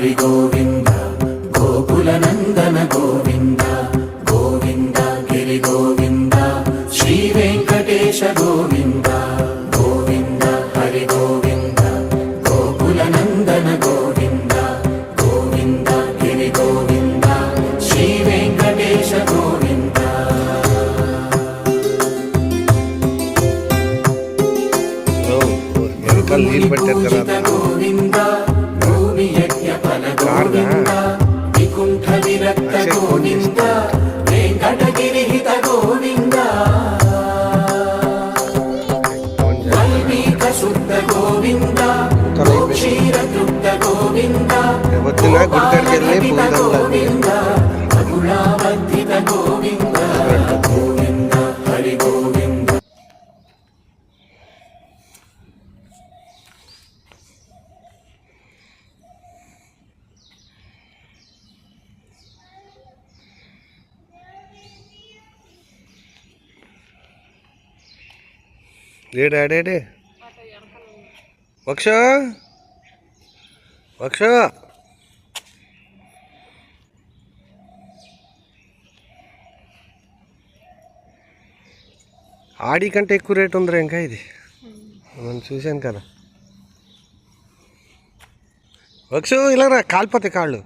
హరి గోవింద గోకుల నందన గోవింద గోవింద గిరి గోవింద శ్రీ వెంకటేశ గోవింద గోవింద హరి గోవింద గోకుల నందన గోవింద గోవింద గిరి గోవింద శ్రీ వెంకటేశ గోవింద. నీళ్ళు పెట్టారు కదా గోవింద భూమి యజ్ఞ ఫల గోవింద వికుంఠ విరక్త గోవింద వెంకటగిరి హిత గోవింద వాల్మీక శుద్ధ గోవింద క్షీర తృప్త గోవింద గోవింద అగుణావర్ధిత గోవింద గోవింద హరి గోవింద. డాడీ వక్ష వక్ష ఆడి కంటే ఎక్కువ రేట్ ఉందిరా ఇంకా ఇది మనం చూశాను కదా వక్ష ఇలా రా కాలిపోతే కాళ్ళు.